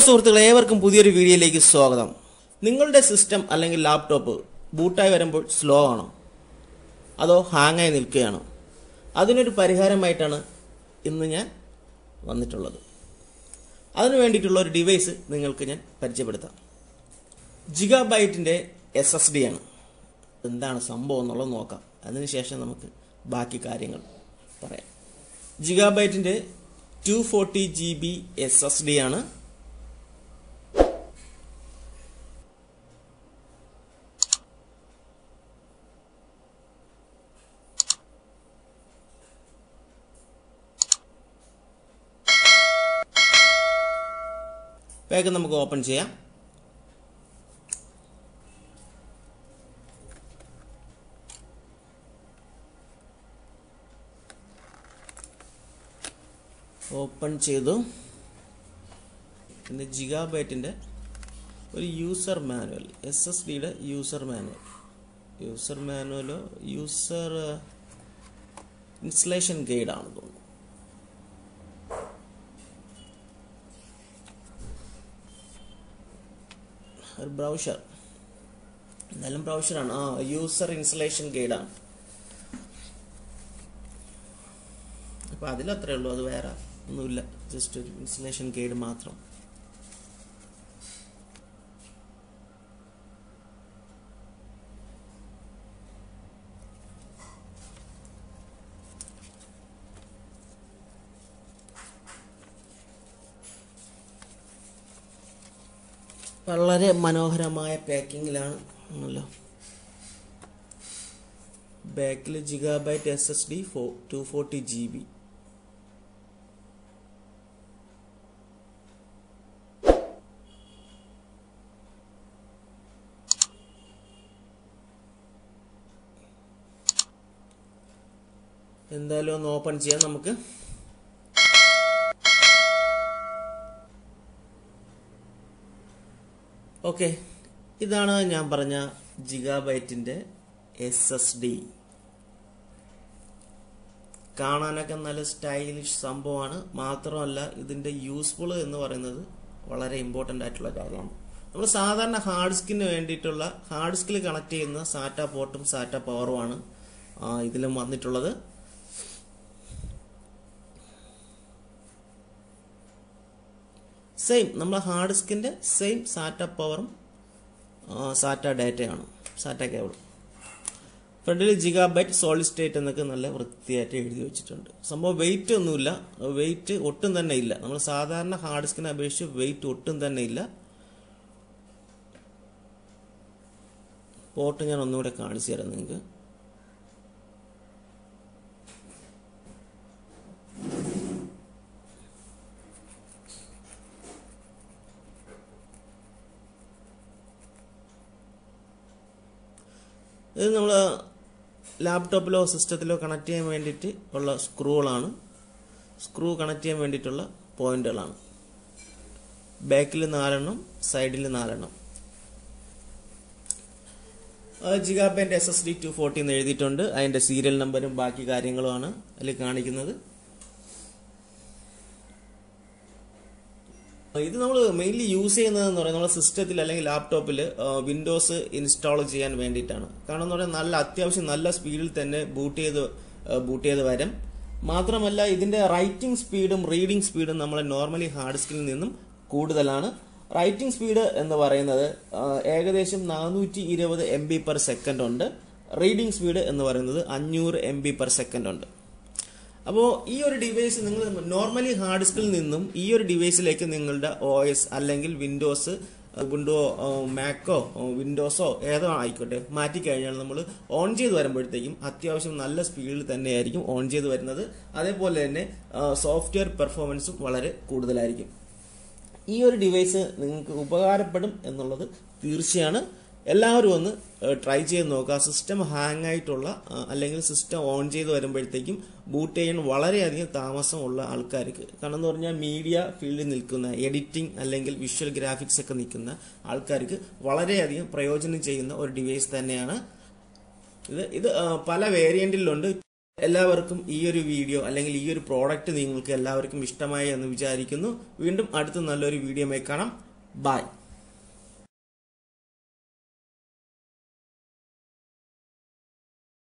സുഹൃത്തുക്കളെ, ഏവർക്കും പുതിയൊരു വീഡിയോയിലേക്ക് സ്വാഗതം. നിങ്ങളുടെ സിസ്റ്റം അല്ലെങ്കിൽ ലാപ്ടോപ്പ് ബൂട്ടായി വരുമ്പോൾ സ്ലോ ആണോ അതോ ഹാങ് ആയി നിൽക്കുകയാണോ? അതിനൊരു പരിഹാരമായിട്ടാണ് ഇന്ന് ഞാൻ വന്നിട്ടുള്ളത്. അതിനു വേണ്ടിയിട്ടുള്ള ഒരു ഡിവൈസ് നിങ്ങൾക്ക് ഞാൻ പരിചയപ്പെടുത്താം. ജിഗാബൈറ്റിൻ്റെ SSD ആണ്. എന്താണ് സംഭവം എന്നുള്ളത് നോക്കാം. അതിനുശേഷം നമുക്ക് ബാക്കി കാര്യങ്ങൾ പറയാം. ജിഗാബൈറ്റിൻ്റെ 240 GB SSD ആണ്. വേഗം നമുക്ക് ഓപ്പൺ ചെയ്യാം. ഓപ്പൺ ചെയ്തു. പിന്നെ ജിഗാബൈറ്റിൻ്റെ ഒരു യൂസർ മാനുവൽ, SSDയുടെ യൂസർ മാനുവലോ യൂസർ ഇൻസ്റ്റലേഷൻ ഗൈഡ് ആണെന്ന് തോന്നുന്നു. ഒരു ബ്രൗസർ, എന്തായാലും ബ്രൗസറാണ്. User installation ഗൈഡാണ്. അപ്പോൾ അതിലത്രേ ഉള്ളൂ, അത് വേറെ ഒന്നുമില്ല, ജസ്റ്റ് ഒരു ഇൻസ്റ്റലേഷൻ ഗൈഡ് മാത്രം. വളരെ മനോഹരമായ പാക്കിങ്ങിലാണ് ആണല്ലോ. ബാക്കിൽ ജിഗാബൈറ്റ് SSD 240 GB. എന്തായാലും ഒന്ന് ഓപ്പൺ ചെയ്യാം നമുക്ക്. ഓക്കെ, ഇതാണ് ഞാൻ പറഞ്ഞ ജിഗാബൈറ്റിൻ്റെ SSD. കാണാനൊക്കെ നല്ല സ്റ്റൈലിഷ് സംഭവമാണ്. മാത്രമല്ല ഇതിൻ്റെ യൂസ്ഫുൾ എന്ന് പറയുന്നത് വളരെ ഇമ്പോർട്ടൻ്റ് ആയിട്ടുള്ള കാര്യമാണ്. നമ്മൾ സാധാരണ ഹാർഡ് ഡിസ്കിൽ കണക്ട് ചെയ്യുന്ന സാറ്റ പോർട്ടും സാറ്റ പവറുമാണ് ഇതിലും വന്നിട്ടുള്ളത്. സെയിം നമ്മളെ ഹാർഡ് ഡിസ്കിൻ്റെ സെയിം സാറ്റ പവറും സാറ്റ ഡാറ്റയാണ്, സാറ്റ കേബിളും. ഫ്രണ്ടിൽ ജിഗാബൈറ്റ് സോളിഡ് സ്റ്റേറ്റ് എന്നൊക്കെ നല്ല വൃത്തിയായിട്ട് എഴുതി വെച്ചിട്ടുണ്ട്. സംഭവം വെയിറ്റ് ഒന്നുമില്ല, വെയിറ്റ് ഒട്ടും തന്നെ ഇല്ല. നമ്മൾ സാധാരണ ഹാർഡ് ഡിസ്കിനെ അപേക്ഷിച്ച് വെയിറ്റ് ഒട്ടും തന്നെ ഇല്ല. പോർട്ട് ഞാൻ ഒന്നുകൂടെ കാണിച്ചു തരാം നിങ്ങൾക്ക്. ഇത് നമ്മൾ ലാപ്ടോപ്പിലോ സിസ്റ്റത്തിലോ കണക്ട് ചെയ്യാൻ വേണ്ടിയിട്ട് ഉള്ള സ്ക്രൂകളാണ്. സ്ക്രൂ കണക്ട് ചെയ്യാൻ വേണ്ടിയിട്ടുള്ള പോയിന്റുകളാണ്. ബാക്കിൽ 4 സൈഡിൽ 4. ജിഗാബൈറ്റ് SSD 240 എന്ന് എഴുതിയിട്ടുണ്ട്. അതിൻ്റെ സീരിയൽ നമ്പറും ബാക്കി കാര്യങ്ങളുമാണ് അതിൽ കാണിക്കുന്നത്. ഇത് നമ്മൾ മെയിൻലി യൂസ് ചെയ്യുന്നതെന്ന് പറയുന്നത് നമ്മുടെ സിസ്റ്റത്തിൽ അല്ലെങ്കിൽ ലാപ്ടോപ്പിൽ വിൻഡോസ് ഇൻസ്റ്റാൾ ചെയ്യാൻ വേണ്ടിയിട്ടാണ്. കാരണം എന്ന് പറഞ്ഞാൽ അത്യാവശ്യം നല്ല സ്പീഡിൽ തന്നെ ബൂട്ട് ചെയ്ത് വരും. മാത്രമല്ല ഇതിന്റെ റൈറ്റിംഗ് സ്പീഡും റീഡിംഗ് സ്പീഡും നമ്മളെ നോർമലി ഹാർഡ് ഡിസ്കിൽ നിന്നും കൂടുതലാണ്. റൈറ്റിംഗ് സ്പീഡ് എന്ന് പറയുന്നത് ഏകദേശം 420 MB/s ഉണ്ട്. റീഡിംഗ് സ്പീഡ് എന്ന് പറയുന്നത് 500 MB/s ഉണ്ട്. അപ്പോൾ ഈ ഒരു ഡിവൈസ് നിങ്ങൾ നോർമലി ഹാർഡ് ഡിസ്കിൽ നിന്നും ഈ ഒരു ഡിവൈസിലേക്ക് നിങ്ങളുടെ OS അല്ലെങ്കിൽ വിൻഡോസ്, മാക്കോ വിൻഡോസോ ഏതോ ആയിക്കോട്ടെ മാറ്റിക്കഴിഞ്ഞാൽ നമ്മൾ ഓൺ ചെയ്ത് വരുമ്പോഴത്തേക്കും അത്യാവശ്യം നല്ല സ്പീഡിൽ തന്നെയായിരിക്കും ഓൺ ചെയ്ത് വരുന്നത്. അതേപോലെ തന്നെ സോഫ്റ്റ്വെയർ പെർഫോമൻസും വളരെ കൂടുതലായിരിക്കും. ഈ ഒരു ഡിവൈസ് നിങ്ങൾക്ക് ഉപകാരപ്പെടും എന്നുള്ളത് തീർച്ചയാണ്. എല്ലാവരും ഒന്ന് ട്രൈ ചെയ്ത് നോക്കുക. സിസ്റ്റം ഹാങ് ആയിട്ടുള്ള അല്ലെങ്കിൽ സിസ്റ്റം ഓൺ ചെയ്ത് വരുമ്പോഴത്തേക്കും ബൂട്ട് ചെയ്യാൻ വളരെയധികം താമസമുള്ള ആൾക്കാർക്ക്, കാരണം എന്ന് പറഞ്ഞാൽ മീഡിയ ഫീൽഡിൽ നിൽക്കുന്ന, എഡിറ്റിംഗ് അല്ലെങ്കിൽ വിഷ്വൽ ഗ്രാഫിക്സ് ഒക്കെ നിൽക്കുന്ന ആൾക്കാർക്ക് വളരെയധികം പ്രയോജനം ചെയ്യുന്ന ഒരു ഡിവൈസ് തന്നെയാണ് ഇത്. പല വേരിയന്റിലുണ്ട്. എല്ലാവർക്കും ഈ ഒരു വീഡിയോ അല്ലെങ്കിൽ ഈ ഒരു പ്രോഡക്റ്റ് നിങ്ങൾക്ക് എല്ലാവർക്കും ഇഷ്ടമായി എന്ന് വിചാരിക്കുന്നു. വീണ്ടും അടുത്ത നല്ലൊരു വീഡിയോയുമായി കാണാം. ബൈ.